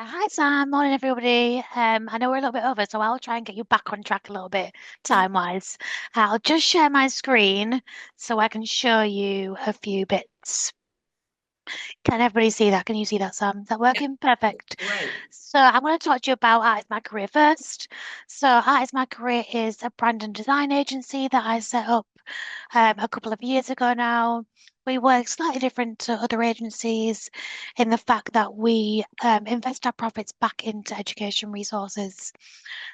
Hi Sam, morning everybody. I know we're a little bit over, so I'll try and get you back on track a little bit time-wise. I'll just share my screen so I can show you a few bits. Can everybody see that? Can you see that, Sam? Is that Yeah, working? Perfect. great. So I'm going to talk to you about Art is My Career first. So Art is My Career is a brand and design agency that I set up a couple of years ago now. We work slightly different to other agencies in the fact that we invest our profits back into education resources.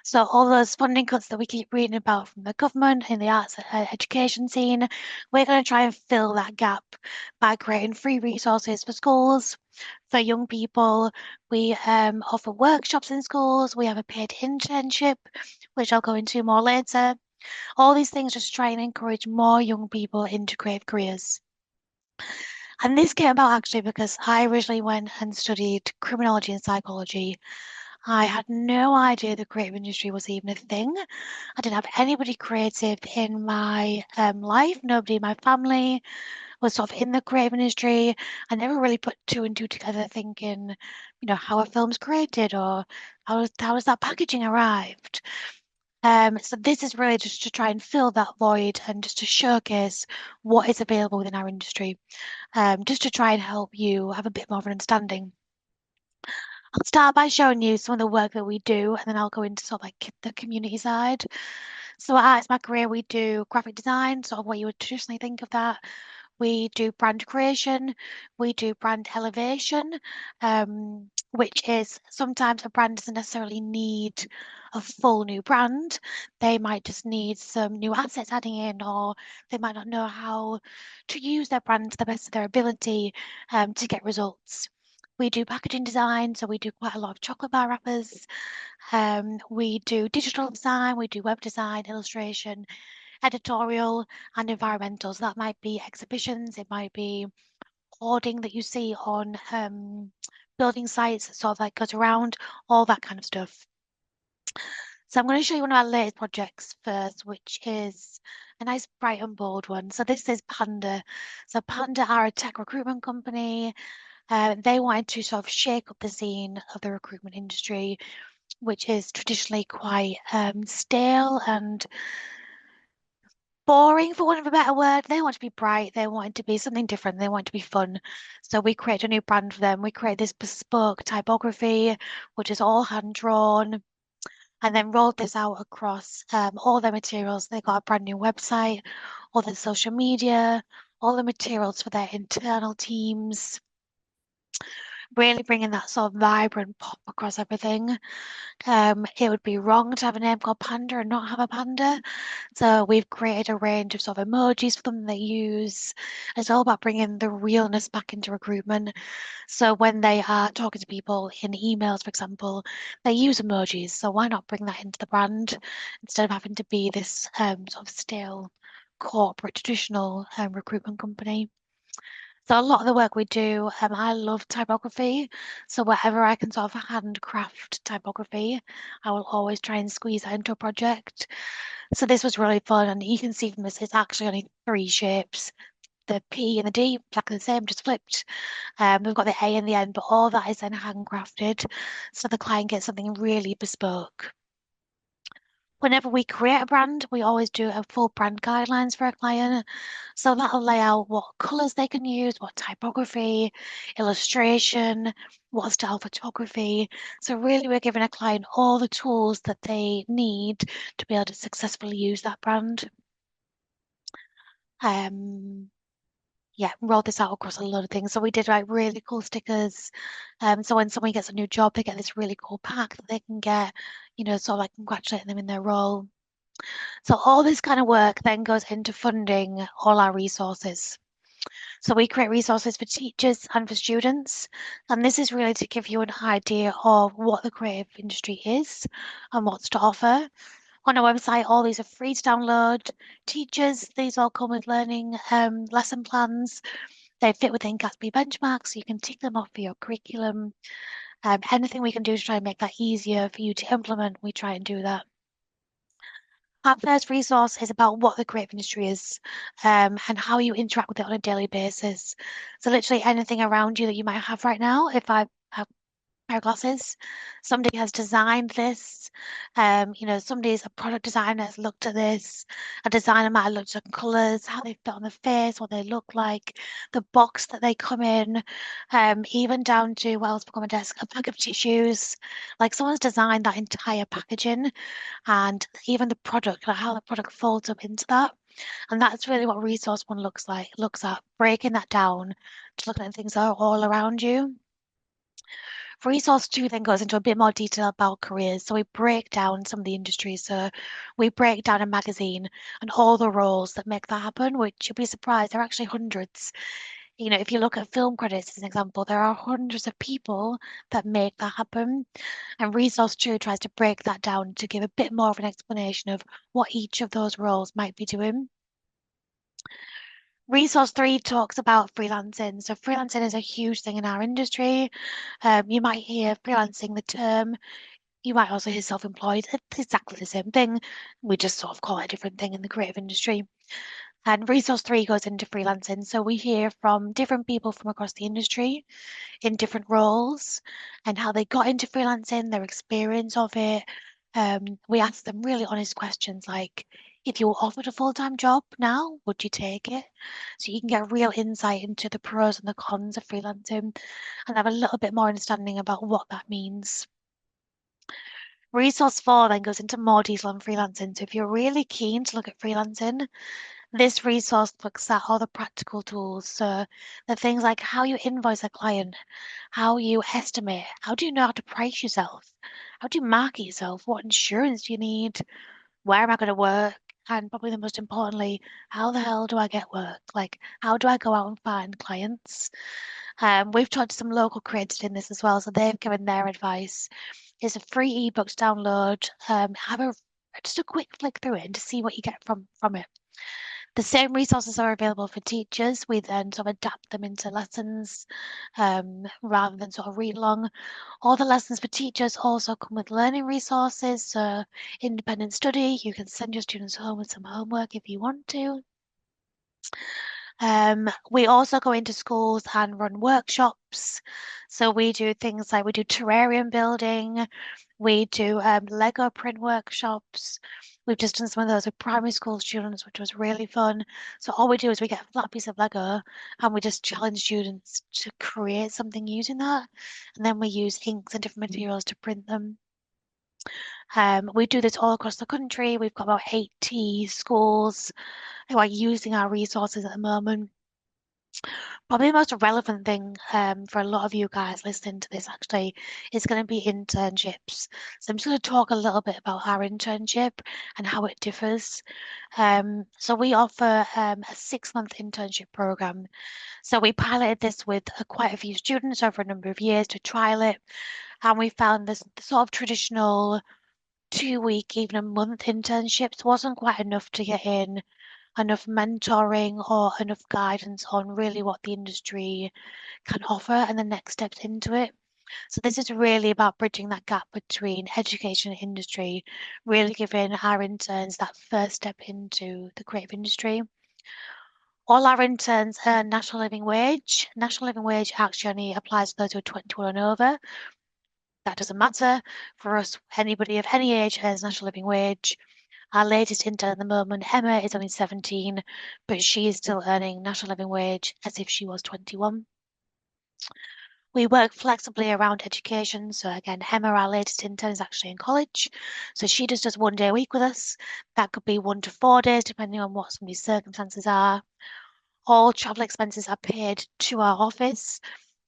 So all those funding cuts that we keep reading about from the government in the arts education scene, we're going to try and fill that gap by creating free resources for schools, for young people. We offer workshops in schools. We have a paid internship, which I'll go into more later. All these things just try and encourage more young people into creative careers. And this came about actually because I originally went and studied criminology and psychology. I had no idea the creative industry was even a thing. I didn't have anybody creative in my life. Nobody in my family was sort of in the creative industry. I never really put two and two together thinking, how a film's created or how has that packaging arrived. So this is really just to try and fill that void and just to showcase what is available within our industry, just to try and help you have a bit more of an understanding. I'll start by showing you some of the work that we do, and then I'll go into sort of like the community side. So at Art is My Career, we do graphic design, sort of what you would traditionally think of that. We do brand creation, we do brand elevation, which is sometimes a brand doesn't necessarily need a full new brand. They might just need some new assets adding in, or they might not know how to use their brand to the best of their ability, to get results. We do packaging design, so we do quite a lot of chocolate bar wrappers. We do digital design, we do web design, illustration, editorial, and environmental. So that might be exhibitions, it might be hoarding that you see on building sites, sort of like goes around, all that kind of stuff. So I'm going to show you one of our latest projects first, which is a nice bright and bold one. So this is Panda. So Panda are a tech recruitment company. They wanted to sort of shake up the scene of the recruitment industry, which is traditionally quite stale and boring, for want of a better word. They want to be bright. They want it to be something different. They want it to be fun. So we create a new brand for them. We create this bespoke typography, which is all hand drawn, and then rolled this out across all their materials. They got a brand new website, all their social media, all the materials for their internal teams. Really bringing that sort of vibrant pop across everything. It would be wrong to have a name called Panda and not have a panda. So we've created a range of sort of emojis for them they use. It's all about bringing the realness back into recruitment. So when they are talking to people in emails, for example, they use emojis. So why not bring that into the brand instead of having to be this sort of stale corporate traditional recruitment company? So a lot of the work we do, I love typography. So wherever I can sort of handcraft typography, I will always try and squeeze that into a project. So this was really fun, and you can see from this, it's actually only three shapes. The P and the D, exactly the same, just flipped. We've got the A in the end, but all that is then handcrafted, so the client gets something really bespoke. Whenever we create a brand, we always do a full brand guidelines for a client. So that'll lay out what colors they can use, what typography, illustration, what style photography. So really we're giving a client all the tools that they need to be able to successfully use that brand. Um, yeah, rolled this out across a lot of things. So we did like really cool stickers. So when someone gets a new job, they get this really cool pack that they can get, sort of like congratulating them in their role. So all this kind of work then goes into funding all our resources. So we create resources for teachers and for students. And this is really to give you an idea of what the creative industry is and what's to offer. On our website, all these are free to download. Teachers, these all come with learning lesson plans. They fit within Gatsby benchmarks, so you can tick them off for your curriculum. Anything we can do to try and make that easier for you to implement, we try and do that. Our first resource is about what the creative industry is, and how you interact with it on a daily basis. So literally anything around you that you might have right now. If I pair of glasses. Somebody has designed this. Somebody's a product designer has looked at this. A designer might have looked at colours, how they fit on the face, what they look like, the box that they come in, even down to what else put on my desk, a bag of tissues. Like someone's designed that entire packaging and even the product, like how the product folds up into that. And that's really what Resource One looks at, breaking that down to looking at things that are all around you. Resource two then goes into a bit more detail about careers. So we break down some of the industries. So we break down a magazine and all the roles that make that happen, which you'll be surprised, there are actually hundreds. If you look at film credits as an example, there are hundreds of people that make that happen. And Resource two tries to break that down to give a bit more of an explanation of what each of those roles might be doing. Resource three talks about freelancing. So freelancing is a huge thing in our industry. You might hear freelancing, the term. You might also hear self-employed. It's exactly the same thing. We just sort of call it a different thing in the creative industry. And Resource three goes into freelancing. So we hear from different people from across the industry in different roles and how they got into freelancing, their experience of it. We ask them really honest questions like, if you were offered a full-time job now, would you take it? So you can get real insight into the pros and the cons of freelancing and have a little bit more understanding about what that means. Resource 4 then goes into more detail on freelancing. So if you're really keen to look at freelancing, this resource looks at all the practical tools. So the things like how you invoice a client, how you estimate, how do you know how to price yourself? How do you market yourself? What insurance do you need? Where am I going to work? And probably the most importantly, how the hell do I get work? Like, how do I go out and find clients? We've talked to some local creators in this as well, so they've given their advice. It's a free ebook to download. Have a just a quick flick through it and to see what you get from it. The same resources are available for teachers. We then sort of adapt them into lessons rather than sort of read along. All the lessons for teachers also come with learning resources. So independent study, you can send your students home with some homework if you want to. We also go into schools and run workshops. So we do things like we do terrarium building, we do Lego print workshops. We've just done some of those with primary school students, which was really fun. So all we do is we get a flat piece of Lego and we just challenge students to create something using that. And then we use inks and different materials to print them. We do this all across the country. We've got about 80 schools who are using our resources at the moment. Probably the most relevant thing for a lot of you guys listening to this actually is going to be internships. So I'm just going to talk a little bit about our internship and how it differs. So we offer a 6-month internship program. So we piloted this with quite a few students over a number of years to trial it. And we found this the sort of traditional 2-week, even a month internships wasn't quite enough to get in enough mentoring or enough guidance on really what the industry can offer and the next steps into it. So this is really about bridging that gap between education and industry, really giving our interns that first step into the creative industry. All our interns earn national living wage. National living wage actually only applies to those who are 21 and over. That doesn't matter. For us, anybody of any age earns national living wage. Our latest intern at the moment, Emma, is only 17, but she is still earning national living wage as if she was 21. We work flexibly around education. So again, Emma, our latest intern, is actually in college. So she just does 1 day a week with us. That could be 1 to 4 days, depending on what somebody's circumstances are. All travel expenses are paid to our office,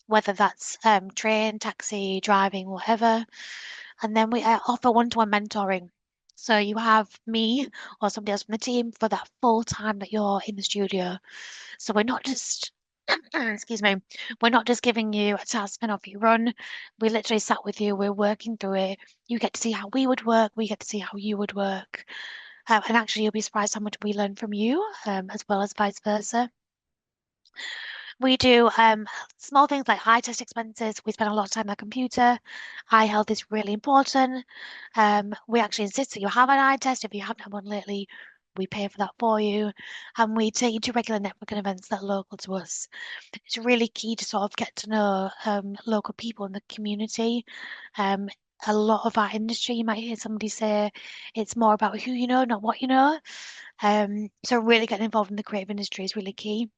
whether that's train, taxi, driving, whatever. And then we offer one-to-one mentoring. So you have me or somebody else from the team for that full time that you're in the studio. So we're not just, excuse me, we're not just giving you a task and off you run. We literally sat with you, we're working through it. You get to see how we would work, we get to see how you would work. And actually, you'll be surprised how much we learn from you, as well as vice versa. We do small things like eye test expenses. We spend a lot of time on the computer. Eye health is really important. We actually insist that you have an eye test. If you haven't had one lately, we pay for that for you, and we take you to regular networking events that are local to us. It's really key to sort of get to know local people in the community. Um, a lot of our industry, you might hear somebody say, it's more about who you know, not what you know. So really getting involved in the creative industry is really key.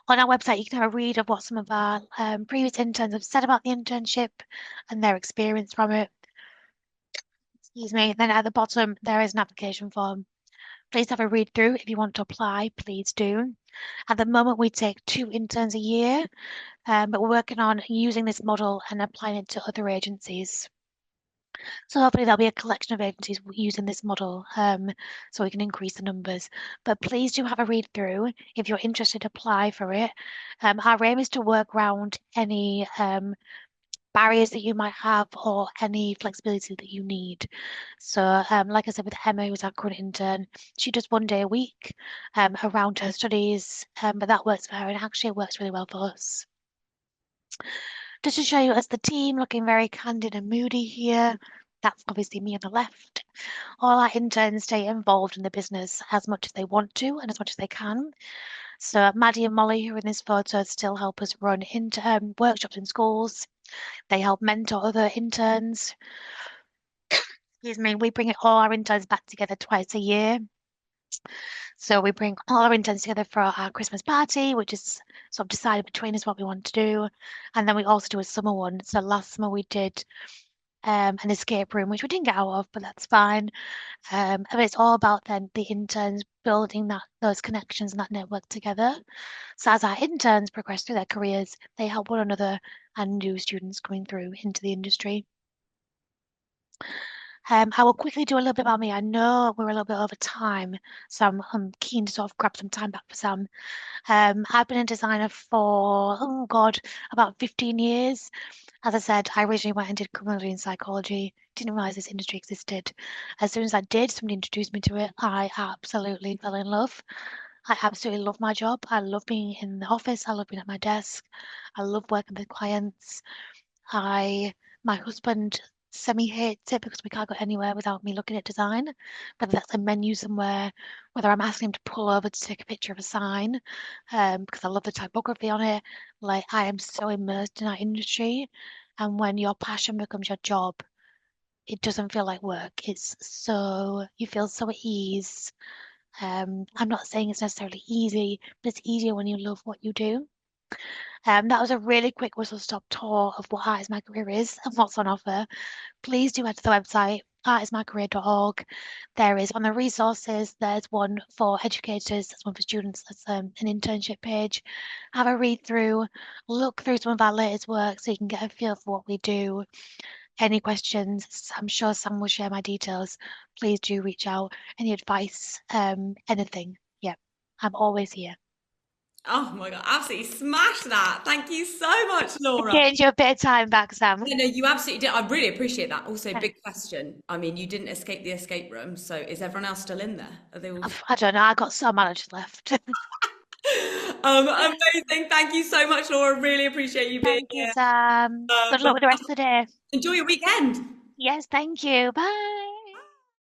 On our website, you can have a read of what some of our previous interns have said about the internship and their experience from it. Excuse me. Then at the bottom, there is an application form. Please have a read through. If you want to apply, please do. At the moment, we take 2 interns a year, but we're working on using this model and applying it to other agencies. So hopefully there'll be a collection of agencies using this model, so we can increase the numbers. But please do have a read through. If you're interested, apply for it. Our aim is to work around any barriers that you might have or any flexibility that you need. So, like I said, with Emma, who's our current intern, she does 1 day a week around her studies, but that works for her and actually it works really well for us. Just to show you as the team looking very candid and moody here, that's obviously me on the left. All our interns stay involved in the business as much as they want to and as much as they can. So Maddie and Molly, who are in this photo, still help us run workshops in schools. They help mentor other interns. Excuse me, we bring all our interns back together twice a year. So we bring all our interns together for our Christmas party, which is sort of decided between us what we want to do. And then we also do a summer one. So last summer we did an escape room, which we didn't get out of, but that's fine. And it's all about then the interns building those connections and that network together. So as our interns progress through their careers, they help one another and new students coming through into the industry. I will quickly do a little bit about me. I know we're a little bit over time, so I'm keen to sort of grab some time back for Sam. I've been a designer for, oh God, about 15 years. As I said, I originally went and did criminology and psychology. Didn't realize this industry existed. As soon as I did, somebody introduced me to it. I absolutely fell in love. I absolutely love my job. I love being in the office. I love being at my desk. I love working with clients. My husband semi hates it because we can't go anywhere without me looking at design, whether that's a menu somewhere, whether I'm asking him to pull over to take a picture of a sign, because I love the typography on it. Like I am so immersed in our industry, and when your passion becomes your job, it doesn't feel like work. You feel so at ease. I'm not saying it's necessarily easy, but it's easier when you love what you do. That was a really quick whistle-stop tour of what Art is My Career is and what's on offer. Please do head to the website, artismycareer.org. There is on the resources, there's one for educators, there's one for students, there's an internship page. Have a read through, look through some of our latest work so you can get a feel for what we do. Any questions, I'm sure Sam will share my details. Please do reach out. Any advice, anything. Yeah, I'm always here. Oh my God, absolutely smashed that. Thank you so much, I Laura. gained you a bit of time back, Sam. Yeah, no, you absolutely did. I really appreciate that. Also, big question. I mean, you didn't escape the escape room, so is everyone else still in there? Are they all? I don't know, I got some managers left. Amazing. Thank you so much, Laura. Really appreciate you being Thank you, here. Sam. Good luck Um, with the rest of the day. enjoy your weekend. Yes, thank you. Bye.